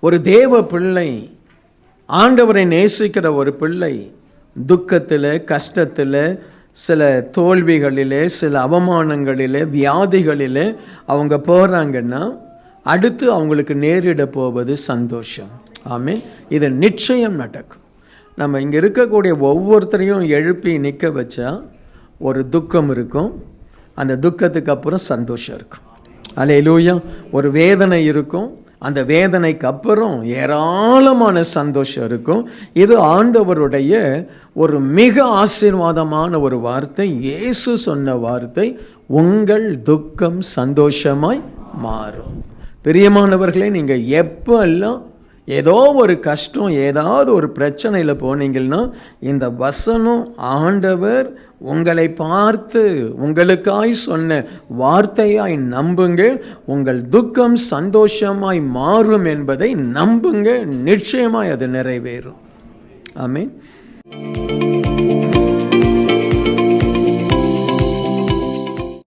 ஒரு தேவ பிள்ளை, ஆண்டவரை நேசிக்கிற ஒரு பிள்ளை துக்கத்தில், கஷ்டத்தில், சில தோல்விகளிலே, சில அவமானங்களிலே, வியாதிகளிலே அவங்க போகிறாங்கன்னா அடுத்து அவங்களுக்கு நேரிட போவது சந்தோஷம். ஆமென். இது நிச்சயம் நடக்கும். நம்ம இங்கே இருக்கக்கூடிய ஒவ்வொருத்தரையும் எழுப்பி நிற்க வச்சா ஒரு துக்கம் இருக்கும், அந்த துக்கத்துக்கு அப்புறம் சந்தோஷம் இருக்கும். அல்லேலூயா. ஒரு வேதனை இருக்கும், அந்த வேதனைக்கு அப்புறம் ஏராளமான சந்தோஷம் இருக்கும். இது ஆண்டவருடைய ஒரு மிக ஆசீர்வாதமான ஒரு வார்த்தை. இயேசு சொன்ன வார்த்தை, உங்கள் துக்கம் சந்தோஷமாய் மாறும். பிரியமானவர்களே, நீங்கள் எப்போ எல்லாம் ஏதோ ஒரு கஷ்டம், ஏதாவது ஒரு பிரச்சனையில் போனீங்கன்னா இந்த வசனம் ஆண்டவர் உங்களை பார்த்து உங்களுக்காய் சொன்ன வார்த்தையாய் நம்புங்க. உங்கள் துக்கம் சந்தோஷமாய் மாறும் என்பதை நம்புங்க. நிச்சயமாய் அது நிறைவேறும். ஆமென்.